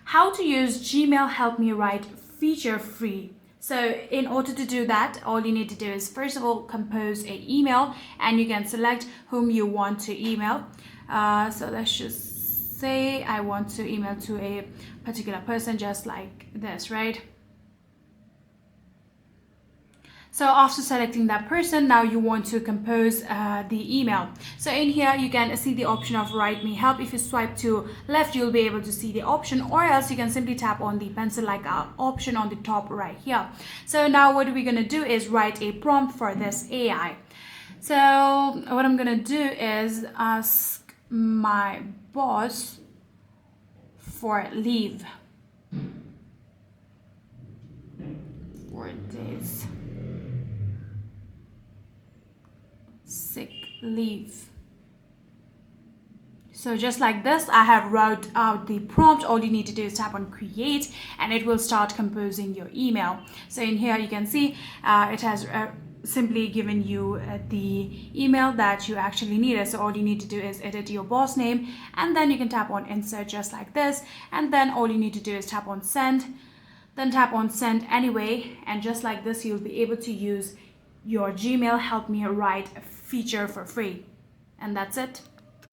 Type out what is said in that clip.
How to use Gmail Help Me Write feature free. So in order to do that, all you need to do is first of all compose an email, and you can select whom you want to email. So let's just say I want to email to a particular person, just like this, right? So after selecting that person, now you want to compose the email. So in here, you can see the option of Write Me Help. If you swipe to left, you'll be able to see the option, or else you can simply tap on the pencil-like option on the top right here. So now what we're going to do is write a prompt for this AI. So what I'm going to do is ask my boss for leave. 4 days. Sick leave. So just like this, I have wrote out the prompt. All you need to do is tap on create, and it will start composing your email. So in here you can see it has simply given you the email that you actually needed. So all you need to do is edit your boss name, and then you can tap on insert just like this, and then all you need to do is tap on send, then tap on send anyway, and just like this you'll be able to use your Gmail Help Me Write feature for free. And that's it.